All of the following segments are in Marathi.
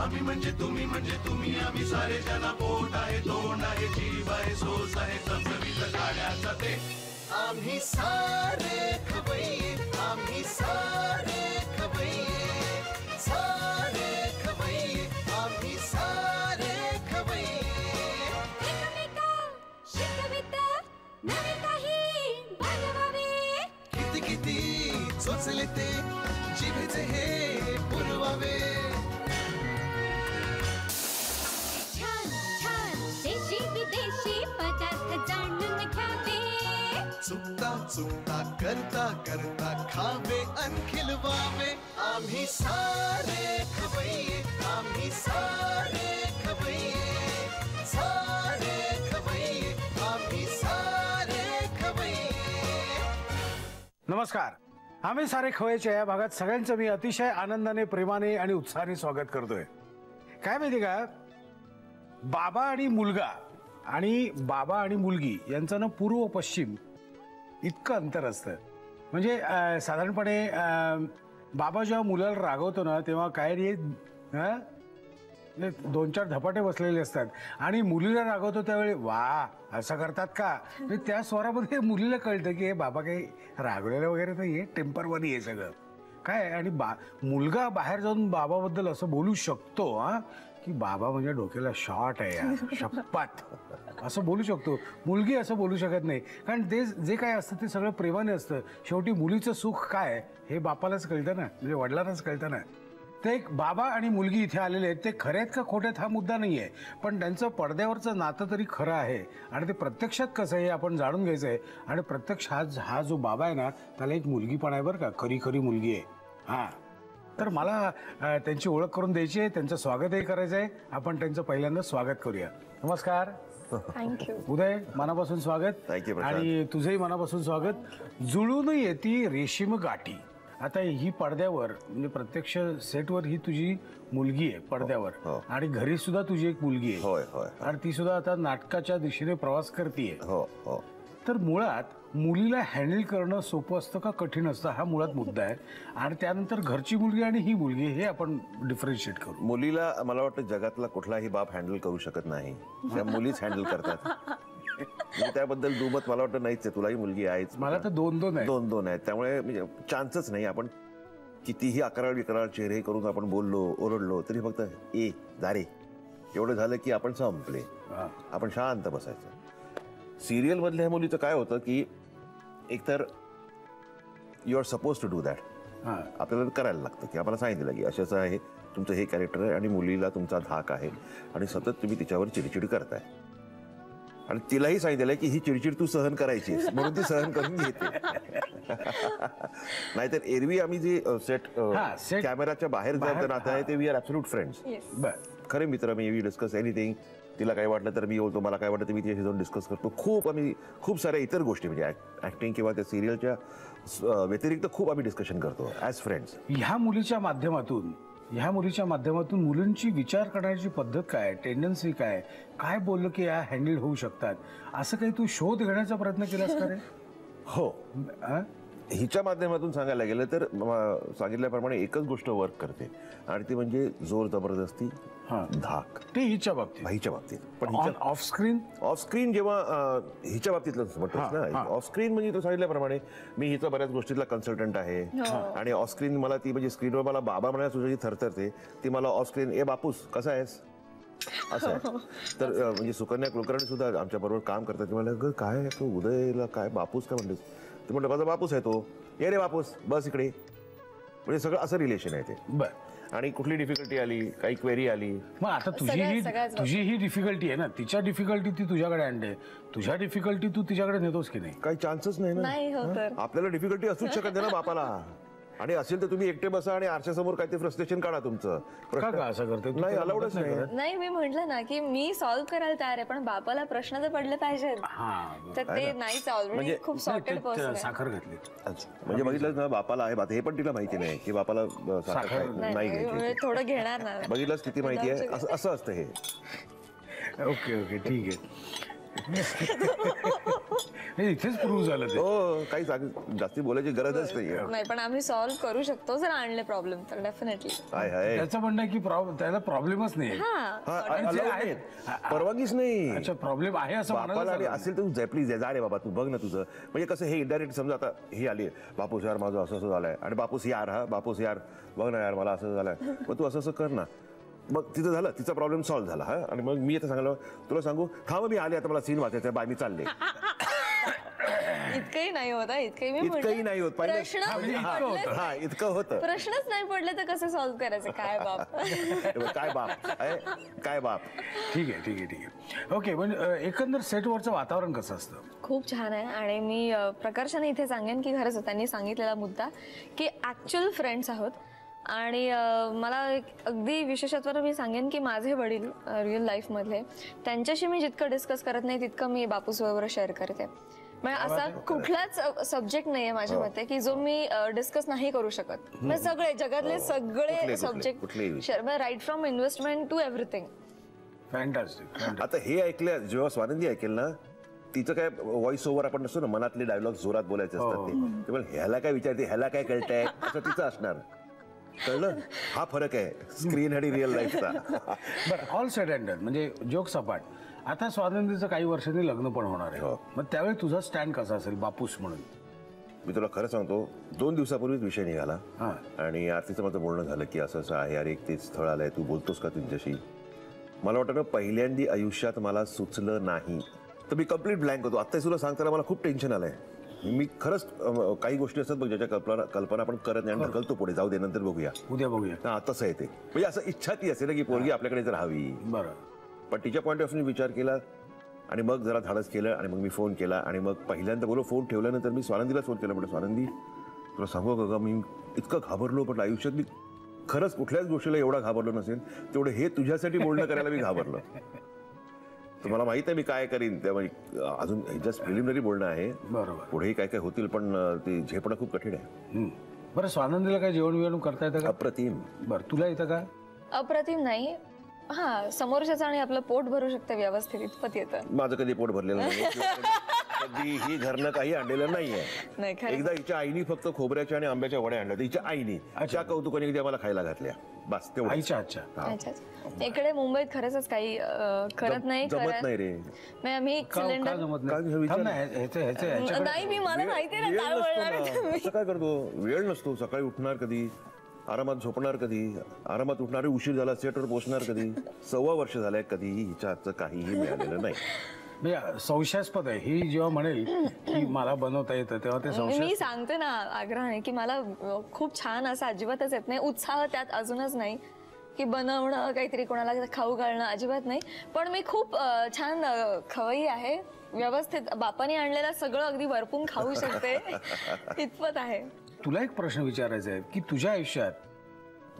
आम्ही म्हणजे तुम्ही आम्ही सारे जना पोट आहे तोंड आहे जीव आहे सोस आहे चमचमीत गाड्याचा ते आम्ही सारे खवय्ये आम्ही सारे खवय्ये सारे खवय्ये आम्ही सारे खवय्ये एकमेका शिकवित नवे काही बनवावे किती किती चोचले ते जिभेचे हे पुरवावे छान छान देशी विदेशी पदार्थ जाणून घ्यावे चुकता चुकता करता करता खावे अन खिलवावे आम्ही सारे खवय्ये आम्ही सारे खवय्ये सारे खवय्ये आम्ही सारे खवय्ये नमस्कार. आम्ही सारे खवय्येच्या या भागात सगळ्यांचं मी अतिशय आनंदाने प्रेमाने आणि उत्साहाने स्वागत करतोय. काय माहिती का, बाबा आणि मुलगा आणि बाबा आणि मुलगी यांचं ना पूर्व पश्चिम इतकं अंतर असतं. म्हणजे साधारणपणे बाबा जेव्हा मुलाला रागवतो ना तेव्हा काय रे दोन चार धपाटे बसलेले असतात आणि मुलीला रागवतो त्यावेळी वा असं करतात का. त्या स्वरामध्ये मुलीला कळतं की हे बाबा काही रागवलेलं वगैरे नाही आहे, टेम्परवारी आहे सगळं काय. आणि मुलगा बाहेर जाऊन बाबाबद्दल असं बोलू शकतो हा की बाबा म्हणजे डोक्याला शॉट आहे यार शपथ असं बोलू शकतो. मुलगी असं बोलू शकत नाही, कारण ते जे काय असतं ते सगळं प्रेमाने असतं. शेवटी मुलीचं सुख काय हे बापालाच कळतं ना, म्हणजे वडिलांनाच कळतं ना. ते एक बाबा आणि मुलगी इथे आलेले आहेत, ते खरे आहेत का खोटे आहेत हा मुद्दा नाही आहे, पण त्यांचं पडद्यावरचं नातं तरी खरं आहे आणि ते प्रत्यक्षात कसं आहे आपण जाणून घ्यायचं आहे. आणि प्रत्यक्ष हा जो बाबा आहे ना त्याला एक मुलगी पण आहे बरं का, खरी खरी मुलगी आहे. हां, तर मला त्यांची ओळख करून द्यायची आहे, त्यांचं स्वागतही करायचं आहे. आपण त्यांचं पहिल्यांदा स्वागत करूया. नमस्कार. थँक्यू. उदय, मनापासून स्वागत. आणि तुझंही मनापासून स्वागत. जुळून येती रेशीम गाठी. आता ही पडद्यावर म्हणजे प्रत्यक्ष सेटवर ही तुझी मुलगी आहे पडद्यावर, आणि घरी सुद्धा तुझी एक मुलगी आहे. होय होय. आणि ती सुद्धा आता नाटकाच्या दिशेने प्रवास करते. हो हो. तर मुळात मुलीला हँडल करणं सोपं असतं का कठीण असतं हा मुळात मुद्दा आहे. आणि त्यानंतर घरची मुलगी आणि ही मुलगी हे आपण डिफरन्शिएट करू. मुलीला मला वाटतं जगातला कुठलाही बाप हँडल करू शकत नाही, त्या मुलीच हँडल करतात. त्याबद्दल दुमत मला वाटतं नाहीच आहे. तुलाही मुलगी आहेच. मला तर दोन आहेत. त्यामुळे म्हणजे चान्सच नाही. आपण कितीही अकराळ चेहरे करून आपण बोललो ओरडलो तरी फक्त ए दारे एवढं झालं की आपण संपले, आपण शांत बसायचं. सिरियल मधल्या ह्या मुलीचं काय होतं की एकतर you are suppose to do that, आपल्याला करायला लागतं की आपल्याला सांगितलं की अशाच आहे तुमचं हे कॅरेक्टर आहे आणि मुलीला तुमचा धाक आहे आणि सतत तुम्ही तिच्यावर चिडचिड करताय. आणि तिलाही सांगितलं की ही चिडचिड तू सहन करायची म्हणून ती सहन करून घेते. नाहीतर एरवी आम्ही जे सेट कॅमेराच्या बाहेर जायचं नातं आहे ते वी आर ॲब्सोल्यूट फ्रेंड्स, खरे मित्र. मी वी डिस्कस एनिथिंग. तिला काय वाटलं तर मी बोलतो, मला काय वाटलं तर मी तिच्याशी जाऊन डिस्कस करतो. आम्ही खूप साऱ्या इतर गोष्टी म्हणजे ऍक्टिंग किंवा त्या सिरियलच्या व्यतिरिक्त खूप आम्ही डिस्कशन करतो ॲज फ्रेंड्स. ह्या मुलीच्या माध्यमातून मुलींची विचार करण्याची पद्धत काय, टेंडन्सी काय, काय बोललं की या हँडल होऊ शकतात, असं काही तू शोध घेण्याचा प्रयत्न केलास का रे? हो, हिच्या माध्यमातून सांगायला गेलं तर सांगितल्याप्रमाणे एकच गोष्ट वर्क करते आणि ती म्हणजे जोर जबरदस्ती, धाक. ते हिच्या बाबतीत. पण ऑफ स्क्रीन जेव्हा हिच्या बाबतीतलंच म्हणतोस ना, ऑफ स्क्रीन म्हणजे तो सांगितल्याप्रमाणे मी हिचा बऱ्याच गोष्टीतला कन्सल्टंट आहे. आणि ऑफ स्क्रीन मला ती म्हणजे स्क्रीनवर मला बाबा म्हणायला तुझी थरथरते, ती मला ऑफ स्क्रीन ए बापूस कसा आहेस असं आहे. तर म्हणजे सुकन्या कुलकर्णी सुद्धा आमच्या बरोबर काम करतात. ती म्हणलं काय आहे तो उदयला काय बापूस काय म्हणतेस, ते म्हटलं माझा बापूस आहे तो, ये रे बापूस बस इकडे. म्हणजे सगळं असं रिलेशन आहे ते. बरं. आणि कुठली डिफिकल्टी आली, काही क्वेरी आली, मग आता तुझी ही डिफिकल्टी आहे ना, तिच्या डिफिकल्टी ती तुझ्याकडे आणते, तुझ्या डिफिकल्टी तू तिच्याकडे नेतोस की नाही? काही चान्सच नाही ना. आपल्याला डिफिकल्टी असूच शकत नाही ना बापाला. आणि असेल तर तुम्ही एकटे बसा आणि आरशासमोर काय ते फ्रस्ट्रेशन काढा तुमचं. असं करते नाही, अलाउडच नाही. मी म्हटलं ना की मी सॉल्व्ह करायला तयार आहे, पण बापाला प्रश्न तर पडले पाहिजेत. तर ते नाहीच. ऑलरेडी खूप सॉर्टेड पर्सन. साखर घातली म्हणजे बघितलं ना बापाला आहे, हे पण तिला माहिती नाही की बापाला साखर नाही घ्यायची, थोडं घेणार ना. बघितलं स्थिती माहिती आहे, असं असतं हे. ओके ठीक आहे. हे इथेच प्रूव्ह झालं ते. हो, काही जास्ती बोलायची गरजच नाहीये. नाही पण आम्ही सॉल्व्ह करू शकतो जर आणले प्रॉब्लेम तर डेफिनेटली. हाय हाय. त्याचं म्हणणं आहे की त्याला प्रॉब्लेमच नाही. हा, आणि जे allowed आहे- नाहीत. परवानगीच नाही. अच्छा, प्रॉब्लेम आहे असं बापाला म्हणायला आणि चाललं. असेल तर तू प्लीज जा रे बाबा, तू बघ ना तुझं. म्हणजे कसं हे इनडायरेक्ट समजा आता ही आली, बापूस यार माझं असं असं झालंय, आणि बापूस यार हा बापूस यार बघ ना यार मला असं झालंय, मग तू असं असं कर ना. मग तिचं झालं, तिचा प्रॉब्लेम सॉल्व्ह झाला. हा, आणि मग मी आता सांगितलं तुला सांगू थांब मी आले आता मला सीन वाचायचं बाय मी चालले. इतकंही नाही होत, इतकंही मी इतकंही नाही होत. पहिले प्रश्न हा इतकं होतं. प्रश्नच नाही पडले तर कसं सॉल्व्ह करायचं. काय बाप. काय बाप काय बाप. ठीक आहे. ओके, पण एकंदर सेटवरचं वातावरण कसं असतं? खूप छान आहे. आणि मी प्रकर्षाने इथे सांगेन की खरंच त्यांनी सांगितलेला मुद्दा की ऍक्च्युअल फ्रेंड्स आहोत. आणि मला अगदी विशेषत्वानं मी सांगेन की माझे वडील रिअल लाईफमधले, त्यांच्याशी मी जितकं डिस्कस करत नाही तितकं मी बापूसबरोबर शेअर करते. म्हणजे असा कुठलाच सब्जेक्ट नाहीये माझ्या मते की जो मी डिस्कस नाही करू शकत. म्हणजे सगळे जगातले सगळे subject, right from investment to everything. Fantastic. आता हे ऐकलं जेव्हा स्वानंदी ऐकेल ना, तिचं काय व्हॉइस ओव्हर आपण नसतो ना, मनातले डायलॉग जोरात बोलायचे असतात ते पण ह्याला काय विचारते, ह्याला काय कळतंय असं तिचं असणार. कळलं, हा फरक आहे स्क्रीन आणि रिअल लाईफचा. बरं, ऑल सेड अँड डन, म्हणजे जोक सपाट. आता स्वानंदीचं काही वर्षांनी लग्न पण होणार आहे. मग त्यावेळी तुझा स्टँड कसा असेल बापूस म्हणून? मी तुला खरं सांगतो, 2 दिवसापूर्वीच विषय निघाला आणि आरतीचं माझं बोलणं झालं की असं असं आहे, अरे एक ते स्थळ आलंय, तू बोलतोस का तुझ्याशी. मला वाटतं ना पहिल्यांदी आयुष्यात मला सुचलं नाही तर मी कम्प्लीट ब्लँक होतो. आत्ताही तुला सांगताना मला खूप टेन्शन आलंय. मी खरंच काही गोष्टी असतात बघ ज्याच्या कल्पना आपण करत नाही आणि ढकलतो पुढे, जाऊ दे नंतर बघूया, उद्या बघूया. हा तसं आहे ते. म्हणजे असं इच्छा ती असेल की पोरगी आपल्याकडेच राहावी. बरं. पण तिच्या पॉईंट ऑफ व्ह्यू विचार केला आणि मग जरा धाडस केलं आणि मग मी फोन केला. आणि मग पहिल्यांदा बोलो फोन ठेवल्यानंतर मी स्वानंदीला फोन केला. म्हटलं स्वानंदी तुला सांगू का, मी इतकं घाबरलो पण आयुष्यात मी खरंच कुठल्याच गोष्टीला एवढा घाबरलो नसेल तेवढं हे तुझ्यासाठी बोलणं करायला मी घाबरलो. तर मला माहित आहे मी काय करीन, त्यामुळे अजून जस्ट प्रिलिमिनरी बोलणं आहे. बरोबर. पुढेही काय काय होतील पण ते झेपणं खूप कठीण आहे. बरं, स्वानंदीला काय जेवण बिवण करता येतं का? अप्रतिम. बरं, तुला येतं का? अप्रतिम नाही, हा समोरच्याचं आणि आपलं पोट भरू शकतं व्यवस्थित इतपत येतं. माझं कधी पोट भरलेलं नाही, कधीही घरनं काही आणलेलं नाहीये. नाही खरं. एकदा हिच्या आईनी फक्त खोबऱ्याच्या आणि आंब्याच्या वड्या आणल्या, हिच्या आईनी त्या कौतुकाने एकदा मला खायला घातल्या, बस तेवढं. आईच्या अच्छा. अच्छा. इकडे मुंबईत खरंच काही करत नाही. जमत नाही रे. आम्ही सिलेंडर जमत काय नाही? विचार? थांब ना, ह्याच्याकडे- नाही, मी मला माहिती आहे ना काय वेळ बोलणार नसतो आहे ना. तुम्ही. असं काय करतो, वेळ नसतो. सकाळी उठणार कधी, आरामात झोपणार कधी, आरामात उठणार, उशीर झाला सेटवर पोहोचणार कधी. 1.25 वर्ष झालंय कधीही हिच्या हातचं काहीही मिळालेलं नाही. म्हणजे संशयास्पद आहे. ही जेव्हा म्हणेल की मला बनवता येतं तेव्हा ते संशय. मी सांगते ना आग्रहाने की मला खूप छान असं अजिबातच येत नाही. उत्साह त्यात अजूनच नाही की बनवणं काहीतरी कोणाला खाऊ घालणं, अजिबात नाही. पण मी खूप छान खवय्ई आहे, व्यवस्थित बापाने आणलेलं सगळं अगदी भरपूर खाऊ शकते इतपत आहे. तुला एक प्रश्न विचारायचा आहे की तुझ्या आयुष्यात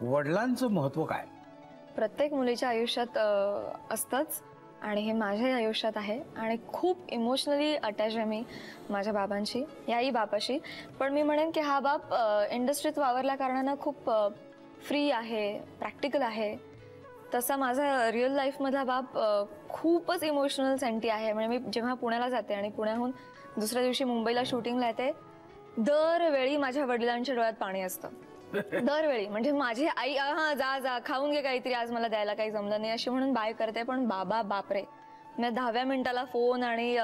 वडिलांचं महत्व काय? प्रत्येक मुलीच्या आयुष्यात असतंच आणि हे माझ्याही आयुष्यात आहे. आणि खूप इमोशनली अटॅच आहे मी माझ्या बाबांशी, याही बापाशी. पण मी म्हणेन की हा बाप इंडस्ट्रीत वावरल्या कारणानं खूप फ्री आहे, प्रॅक्टिकल आहे. तसा माझा रिअल लाईफमधला बाप खूपच इमोशनल सेंटी आहे. म्हणजे मी जेव्हा पुण्याला जाते आणि पुण्याहून दुसऱ्या दिवशी मुंबईला शूटिंगला येते, दरवेळी माझ्या वडिलांच्या डोळ्यात पाणी असतं. दरवेळी. म्हणजे माझी आई हा जा खाऊन घे काहीतरी, आज मला द्यायला काही जमलं नाही अशी म्हणून बाय करते. पण बाबा बापरे, मी 10व्या मिनिटाला फोन आणि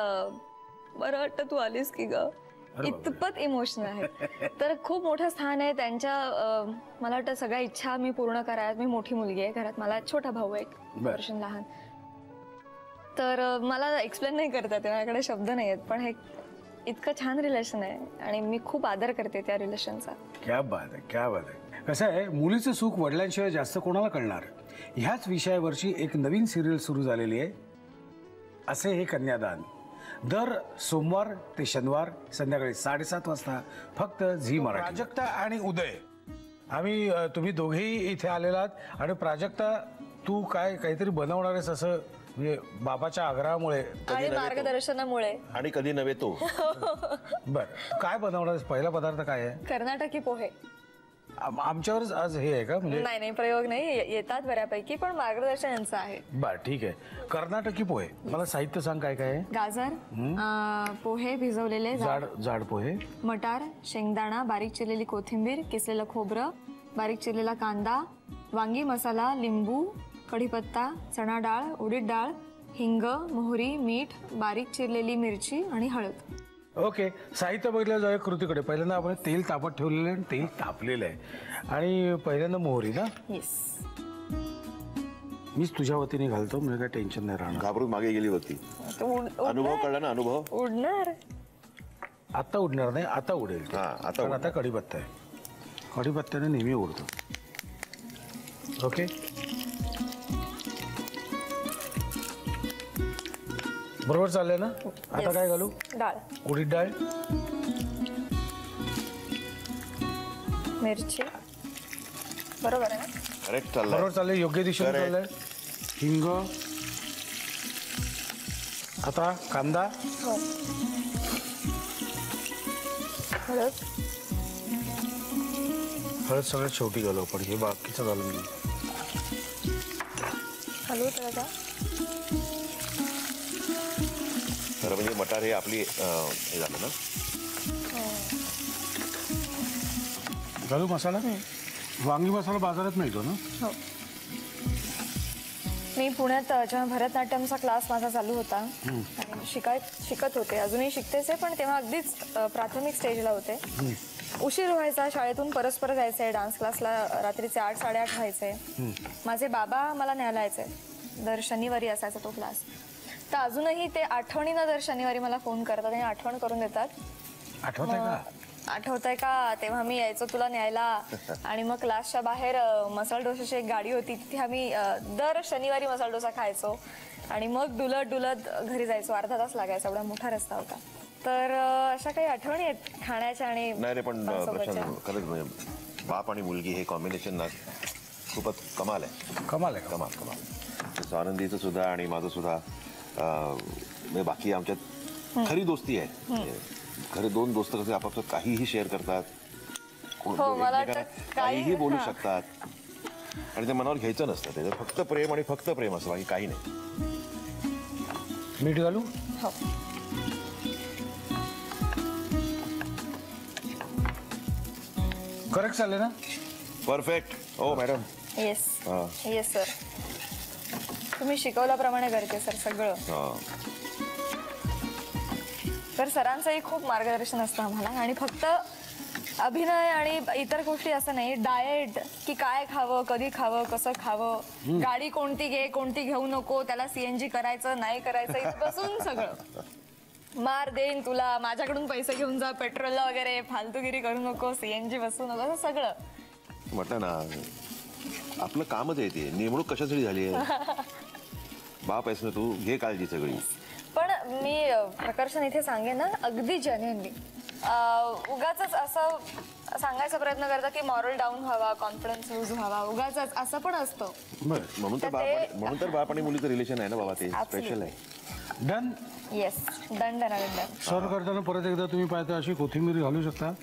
बरं वाटतं तू आलीस की ग, इतपत इमोशनल आहे. तर खूप मोठं स्थान आहे त्यांच्या. मला वाटतं सगळ्या इच्छा मी पूर्ण करायला. मी मोठी मुलगी आहे घरात, मला छोटा भाऊ आहे 1 वर्ष लहान. तर मला एक्सप्लेन नाही करता येत, माझ्याकडे शब्द नाही आहेत. पण हे इतकं छान रिलेशन आहे आणि मी खूप आदर करते त्या रिलेशनचा. क्या बात आहे, क्या बात आहे. कसं आहे, मुलीचं सुख वडिलांशिवाय जास्त कोणाला कळणार. ह्याच विषयावरची एक नवीन सिरियल सुरू झालेली आहे, असे हे कन्यादान. दर सोमवार ते शनिवार संध्याकाळी 7:30 वाजता फक्त झी मराठी. प्राजक्ता आणि उदय, तुम्ही दोघेही इथे आलेलात. आणि प्राजक्ता, तू काहीतरी बनवणार आहेस असं, म्हणजे बाबाच्या आग्रहामुळे आणि मार्गदर्शनामुळे. आणि कधी नव्हे तो. बर, काय बनवणार आहेस? पहिला पदार्थ काय आहे? कर्नाटकी पोहे. आमच्यावरच आज हे आहे का म्हणजे? नाही प्रयोग नाही, येतात बऱ्यापैकी, पण मार्गदर्शन यांचं आहे. बर ठीक आहे. कर्नाटकी पोहे, मला साहित्य सांग काय काय आहे. गाजर, पोहे भिजवलेले, जाड पोहे, मटार, शेंगदाणा, बारीक चिरलेली कोथिंबीर, किसलेलं खोबरं, बारीक चिरलेला कांदा, वांगी मसाला, लिंबू, कढीपत्ता, चणा डाळ, उडीद डाळ, हिंग, मोहरी, मीठ, बारीक चिरलेली मिरची आणि हळद. ओके. साहित्य बघितलं जाऊया कृतीकडे. पहिल्यांदा आपण तेल तापत ठेवलेलं आहे आणि तेल तापलेलं आहे आणि पहिल्यांदा मोहरी ना. येस. मीच तुझ्या वतीने घालतो म्हणजे काय टेन्शन नाही राहणार. घाबरून मागे गेली होती. अनुभव कळला ना? अनुभव उडणार. आता उडणार नाही, आता उडेल. आता कढीपत्ता आहे. कढीपत्त्याने नेहमी उडतो. ओके. बरोबर चाललंय ना? आता काय घालू? डाळ, उडीद डाळ, मिरची. बरोबर आहे ना? करेक्ट चाललंय. बरोबर चाललंय, योग्य दिशेने चाललंय. हिंग, आता कांदा, हळद. हळद सगळ्यात शेवटी घालू आपण, हे बाकीचं घालून घेऊ. हलवू त्याचा. खरं म्हणजे मटार हे आपली हे झालं ना. घालू मसाला. वांगी मसाला बाजारात मिळतो ना? हो. मी पुण्यात जेव्हा भरतनाट्यमचा क्लास माझा चालू होता आणि शिकत होते, अजूनही शिकतेच आहे, पण तेव्हा अगदीच प्राथमिक स्टेजला होते. उशीर व्हायचा, शाळेतून परस्पर जायचंय डान्स क्लासला, रात्रीचे 8, 8:30 व्हायचे. माझे बाबा मला न्यायला यायचे, दर शनिवारी असायचा तो क्लास. तर अजूनही ते आठवणीनं दर शनिवारी मला फोन करतात आणि आठवण करून देतात. आठवतंय का तेव्हा मी यायचो तुला न्यायला, आणि मग क्लासच्या बाहेर मसाला डोशाची एक गाडी होती, तिथे आम्ही दर शनिवारी मसाला डोसा खायचो आणि मग डुलत डुलत घरी जायचो. अर्धा तास लागायचा, एवढा मोठा रस्ता होता. तर अशा काही आठवणी आहेत खाण्याच्या. आणि नाही पण खरंच म्हणजे बाप आणि मुलगी हे कॉम्बिनेशन ना खूपच कमाल आहे. कमाल आहे. कमाल. आनंदीचं सुद्धा आणि माझं सुद्धा बाकी आमच्यात खरी दोस्ती आहे. खरे दोन दोस्त कसे आपापसात काहीही शेअर करतात, काहीही बोलू शकतात आणि ते मनावर घ्यायचं नसतं. त्याच्यात फक्त प्रेम आणि फक्त प्रेम असं, बाकी काही नाही. मीठ घालू. करेक्ट चालले ना? परफेक्ट. हो मॅडम. येस येस सर, तुम्ही शिकवल्याप्रमाणे करते सर सगळं. तर सरांचंही खूप मार्गदर्शन असतं आम्हाला. आणि फक्त अभिनय आणि इतर गोष्टी असं नाही, डाएट की काय खावं, कधी खावं, कसं खावं, गाडी कोणती घे, कोणती घेऊ नको, त्याला CNG करायचं नाही करायचं, इथपासून सगळं. मार देईन तुला, माझ्याकडून पैसे घेऊन जा पेट्रोलला वगैरे, फालतूगिरी करू नको, CNG बसू नको, असं सगळं. म्हटलं ना आपलं कामच आहे ते. नेमणूक कशासाठी झाली आहे? बाप आहेस ना तू, घे काळजी सगळी. पण मी प्रकर्षण इथे सांगेन ना, अगदी जेन्युइनली उगाच असं सांगायचा प्रयत्न करता की मॉरल डाऊन व्हावा, कॉन्फिडन्स लूज व्हावा, उगाच असं पण असतं. म्हणून तर बाप आणि मुलीचं रिलेशन आहे ना बाबा, ते स्पेशल आहे. डन. Yes, done. सर्व करताना परत एकदा तुम्ही पाहता अशी कोथिंबीर घालू शकता,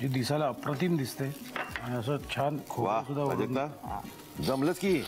जी दिसायला अप्रतिम दिसते आणि असं छान खोबरं सुद्धा. जमलंच की.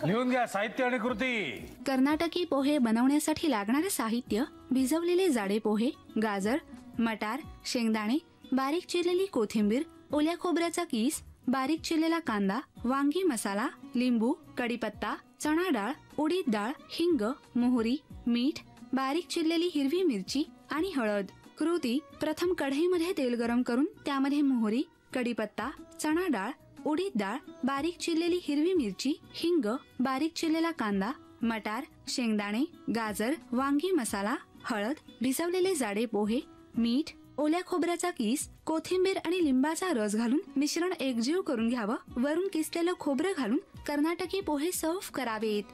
लिहून घ्या साहित्य आणि कृती. कर्नाटकी पोहे बनवण्यासाठी लागणारे साहित्य: भिजवलेले जाडे पोहे, गाजर, मटार, शेंगदाणे, बारीक चिरलेली कोथिंबीर, ओल्या खोबऱ्याचा किस, बारीक चिरलेला कांदा, वांगी मसाला, लिंबू, कढीपत्ता, चणा डाळ, उडीद डाळ, हिंग, मोहरी, मीठ, बारीक चिरलेली हिरवी मिरची आणि हळद. कृती: प्रथम कढईमध्ये तेल गरम करून त्यामध्ये मोहरी, कढीपत्ता, चणा डाळ, उडीद डाळ, बारीक चिरलेली हिरवी मिरची, हिंग, बारीक चिरलेला कांदा, मटार, शेंगदाणे, गाजर, वांगी मसाला, हळद, भिजवलेले जाडे पोहे, मीठ, ओल्या खोबऱ्याचा किस, कोथिंबीर आणि लिंबाचा रस घालून मिश्रण एकजीव करून घ्यावं. वरून किसलेलं खोबरं घालून कर्नाटकी पोहे सर्व्ह करावेत.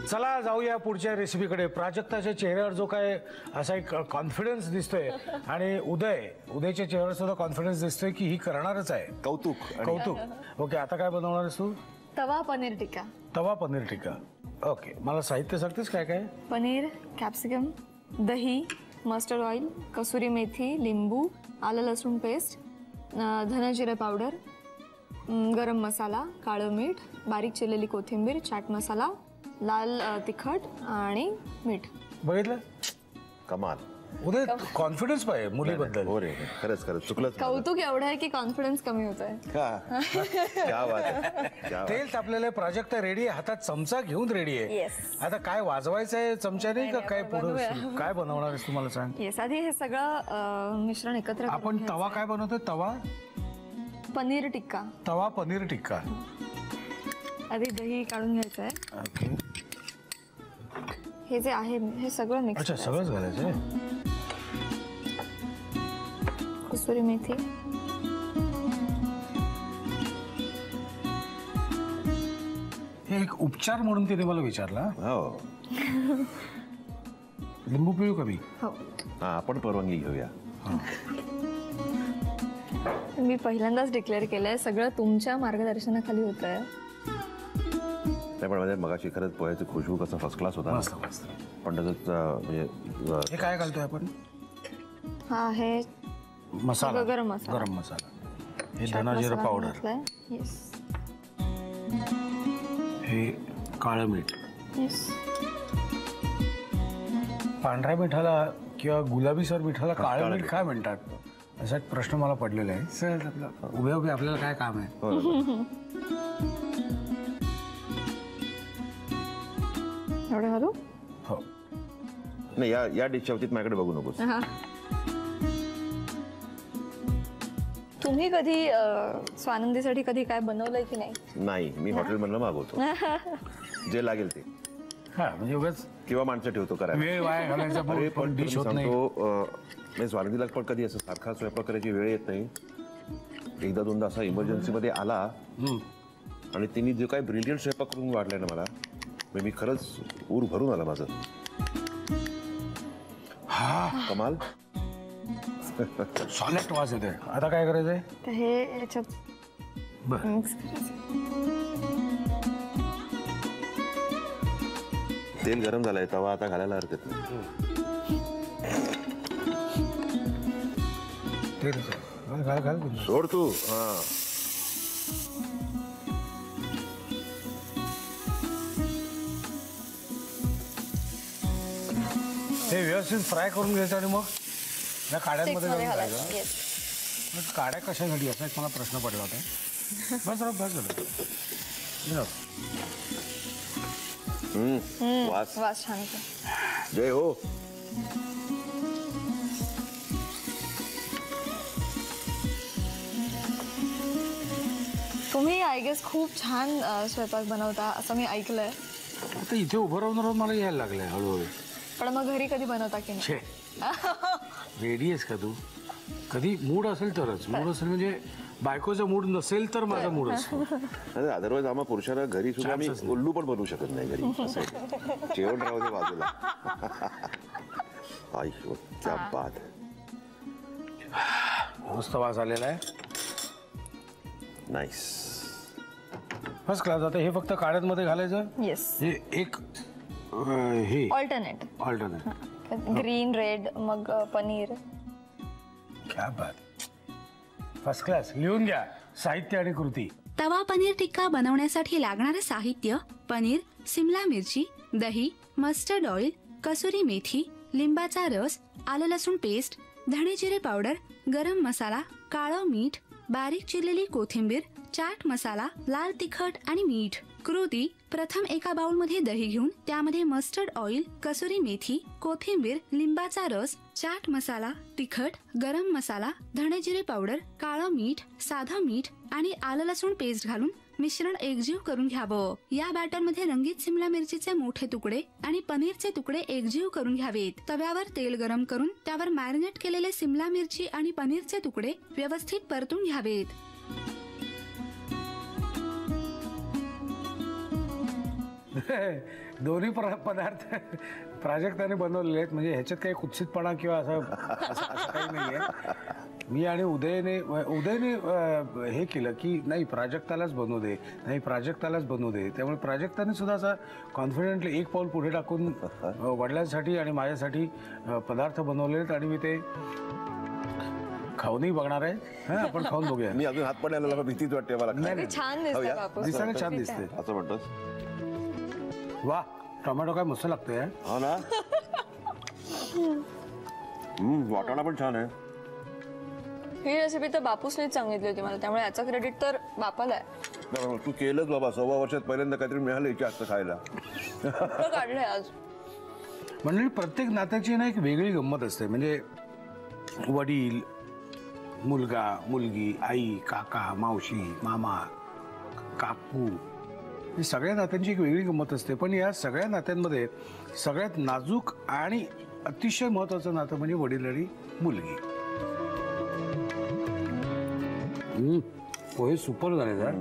चला जाऊया पुढच्या रेसिपीकडे. प्राजक्ताच्या चेहऱ्यावर जो काय असा एक कॉन्फिडन्स दिसतोय आणि उदयच्या चेहऱ्यावर सुद्धा कॉन्फिडन्स दिसतोय की ही करणारच आहे. कौतुक. ओके, आता काय बनवणार आहेस तू? तवा पनीर टिक्का. तवा पनीर टिक्का. ओके, मला साहित्य सांगतेस काय काय? पनीर, कॅप्सिकम, दही, मस्टर्ड ऑइल, कसुरी मेथी, लिंबू, आलं लसूण पेस्ट, धना-जिरे पावडर, गरम मसाला, काळं मीठ, बारीक चिरलेली कोथिंबीर, चाट मसाला, लाल तिखट आणि मीठ. बघितलं कमाल. उदय कॉन्फिडन्स पाहिजे मुलीबद्दल. हो रे, खरंच खरंच चुकलंच माझं. कौतुक एवढं आहे की कॉन्फिडन्स कमी होत आहे. का? क्या बात आहे, क्या बात. तेल तापलेलं प्राजक्त रेडी आहे, हातात चमचा घेऊन रेडी आहे. Yes. आता काय वाजवायचं आहे चमच्याने का काय पुढे काय बनवणार आहेस तुम्हाला सांग. येस, आधी हे सगळं मिश्रण एकत्र करून आपण घ्यायचं. तवा काय बनवतो? पनीर टिक्का. तवा पनीर टिक्का. आधी दही काढून घ्यायचं आहे. ओके. हे जे आहे हे सगळं मिक्स. अच्छा, सगळंच घालायचं आहे. कसुरी मेथी, हे एक उपचार म्हणून तिने मला विचारला. हो. लिंबू पिळू कमी. हो. हा, आपण परवानगी घेऊया. मी पहिल्यांदाच डिक्लेअर केलंय, सगळं तुमच्या मार्गदर्शनाखाली होत आहे. नाही, पण म्हणजे मगाशी खरंच पोह्याची खुशबू कसा फर्स्ट क्लास होता. मस्त मस्त. पण त्याचं म्हणजे हे काय घालतोय आपण? हा आहे मसाला, गरम मसाला. गरम मसाला. हे धना-जिरे पावडर. येस. हे काळं मीठ. येस. पांढऱ्या मिठाला किंवा गुलाबीसर मिठाला काळं मीठ काय म्हणतात असा एक प्रश्न मला पडलेला आहे. सर आपलं उभे उभे आपल्याला काय काम आहे? एवढं घालू? हो. नाही, या डिशच्या बाबतीत माझ्याकडे बघू नकोस. तुम्ही कधी स्वानंदीसाठी कधी काय बनवलंय की नाही? नाही, मी हॉटेलमधनं मागवतो जे लागेल ते. हा, म्हणजे उगाच किंवा माणसं ठेवतो करायला. वेळ वाया घालायचा अरे पण डिश होत नाही. मी स्वानंदीला पण कधी असं सारखा स्वयंपाक करायची वेळ येत नाही. एकदा दोनदा असा इमर्जन्सी मध्ये आला आणि तिने जो काही ब्रिलियंट स्वयंपाक करून वाढलाय ना मला, मी खरंच ऊर भरून आला माझं. हा, कमाल. सॉलिड वास येते. आता काय करायचंय? तर हे याच्यात बर. मिक्स करायचं. तेल गरम झालंय, तवा आता घालायला हरकत नाही. तेल घाल घाल. सोड तू. हा, हे व्यवस्थित फ्राय करून घ्यायचं आणि मग या काड्यांमध्ये मध्ये घालून घालायचं. टाकायचं. येस. मग काड्या कशासाठी असा एक मला प्रश्न पडला होता. बस राव, बस झालं. वास. वास छान येतो. जय हो. तुम्ही आय गेस खूप छान स्वयंपाक बनवता असं मी ऐकलंय. आता इथे उभं राहून राहून मला यायला लागलंय हळूहळू. पण मग घरी कधी बनवता की नाही? छे, रेडी आहेस का तू? कधी मूड असेल तरच. मूड असेल म्हणजे बायकोचा मूड नसेल तर माझा मूड असतो. अदरवाईज आम्हा पुरुषांना घरी सुद्धा आम्ही उल्लू पण बनवू शकत नाही घरी. असं आहे. जेवण राहू दे बाजूला. आई शो, क्या बात. मस्त वास आलेला आहे. नाईस. First class. आता हे फक्त काड्यांमध्ये घालायचं. येस. हे एक हे ऑल्टरनेट. ऑल्टरनेट. ग्रीन रेड मग पनीर. क्या बात. First class. लिहून घ्या साहित्य आणि कृती. तवा पनीर टिक्का बनवण्यासाठी लागणारे साहित्य: पनीर, सिमला मिरची, दही, मस्टर्ड ऑइल, कसुरी मेथी, लिंबाचा रस, आलं लसूण पेस्ट, धणे जिरे पावडर, गरम मसाला, काळं मीठ, बारीक चिरलेली कोथिंबीर, चाट मसाला, लाल तिखट आणि मीठ. कृती: प्रथम एका बाउलमध्ये दही घेऊन त्यामध्ये मस्टर्ड ऑइल, कसुरी मेथी, कोथिंबीर, लिंबाचा रस, चाट मसाला, तिखट, गरम मसाला, धणे जिरे पावडर, काळं मीठ, साधं मीठ आणि आलं लसूण पेस्ट घालून मिश्रण एकजीव करून घ्यावं. या बॅटरमध्ये रंगीत सिमला मिरचीचे मोठे तुकडे आणि पनीरचे तुकडे एकजीव करून घ्यावेत. तव्यावर तेल गरम करून त्यावर मॅरिनेट केलेले सिमला मिरची आणि पनीरचे तुकडे व्यवस्थित परतून घ्यावेत. दोन्ही पदार्थ प्राजक्ताने बनवलेले आहेत. म्हणजे ह्याच्यात काही कुत्सितपणा किंवा असं काही नाहीये. मी आणि उदयने हे केलं की नाही प्राजक्तालाच बनवू दे, नाही प्राजक्तालाच बनवू दे. त्यामुळे प्राजक्ताने सुद्धा असा कॉन्फिडेंटली एक पाऊल पुढे टाकून वडिलांसाठी आणि माझ्यासाठी पदार्थ बनवले आहेत आणि मी ते खाऊनही बघणार आहे. हा, आपण खाऊन बघूया. मी अजून हात पण यायला मला भीतीच वाटते मला. नाही, छान दिसतंय बापूस. दिसायला छान दिसते. असं म्हणतोस? वा, टोमॅटो काय मस्त लागतोय. हा ना. वाटाणा पण छान आहे. ही रेसिपी तर बापूसनेच सांगितली होती मला, त्यामुळे याचा क्रेडिट तर बापाला आहे. तू केलंच बाबा. 6 वर्षात पहिल्यांदा काहीतरी मिळालं याच्या हातचं खायला. काढलंय आज. म्हणजे प्रत्येक नात्याची ना एक वेगळी गंमत असते. म्हणजे वडील, मुलगा, मुलगी, आई, काका, मावशी, मामा, काकू, ही सगळ्या नात्यांची एक वेगळी गंमत असते. पण या सगळ्या नात्यांमध्ये सगळ्यात नाजूक आणि अतिशय महत्वाचं नातं म्हणजे वडील आणि मुलगी. पोहे सुपर झाले यार.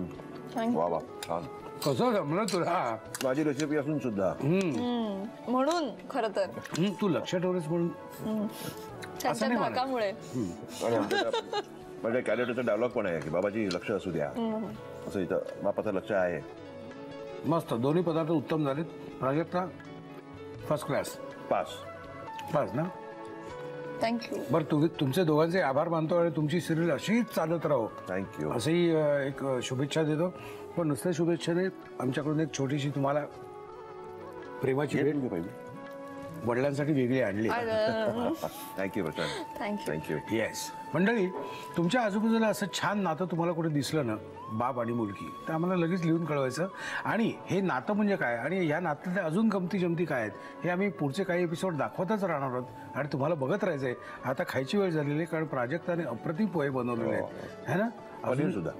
वा वा, छान. कसं जमलं तुला? माझी रेसिपी असून सुद्धा. म्हणून खरं तर तू लक्ष ठेवलेस म्हणून त्यांच्या नाही धाकामुळे. माझ्या कॅरेक्टरचा डायलॉग पण आहे की बाबाजी लक्ष असू द्या. असं इथं बापाचं लक्ष आहे. मस्त. दोन्ही पदार्थ उत्तम झालेत. Prajakta first class. पास ना. थँक्यू. बरं, तुमचे दोघांचे आभार मानतो आणि तुमची सिरियल अशीच चालत राहो थँक्यू असंही एक शुभेच्छा देतो. पण नुसत्या शुभेच्छाने आमच्याकडून एक छोटीशी तुम्हाला प्रेमाची भेट वडिलांसाठी वेगळी आणली. Thank you Prashant. Thank you. Thank you. Yes. मंडळी, तुमच्या आजूबाजूला असं छान नातं तुम्हाला कुठे दिसलं ना, बाप आणि मुलगी, तर आम्हाला लगेच लिहून कळवायचं. आणि हे नातं म्हणजे काय आणि या नात्यातल्या अजून गमती जमती काय आहेत हे आम्ही पुढचे काही एपिसोड दाखवतच राहणार आहोत आणि तुम्हाला बघत राहायचंय. आता खायची वेळ झालेली आहे, कारण प्राजक्ताने अप्रतिम पोहे बनवलेले आहेत, है ना. पनीर सुद्धा.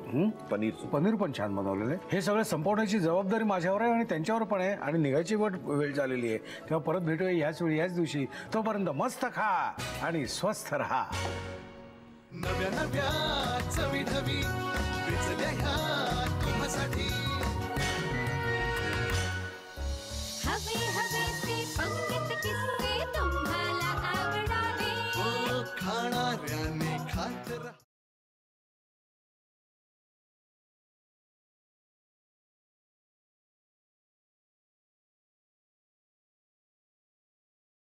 पनीर पण छान बनवलेलं आहे. हे सगळं संपवण्याची जबाबदारी माझ्यावर आहे आणि त्यांच्यावर पण आहे. आणि निघायची वेळ झालेली आहे. तेव्हा परत भेटूया याच वेळी याच दिवशी. तोपर्यंत मस्त खा आणि स्वस्थ राहा. नव्या नव्या चवी ढवी वेचल्या ह्या तुम्हासाठी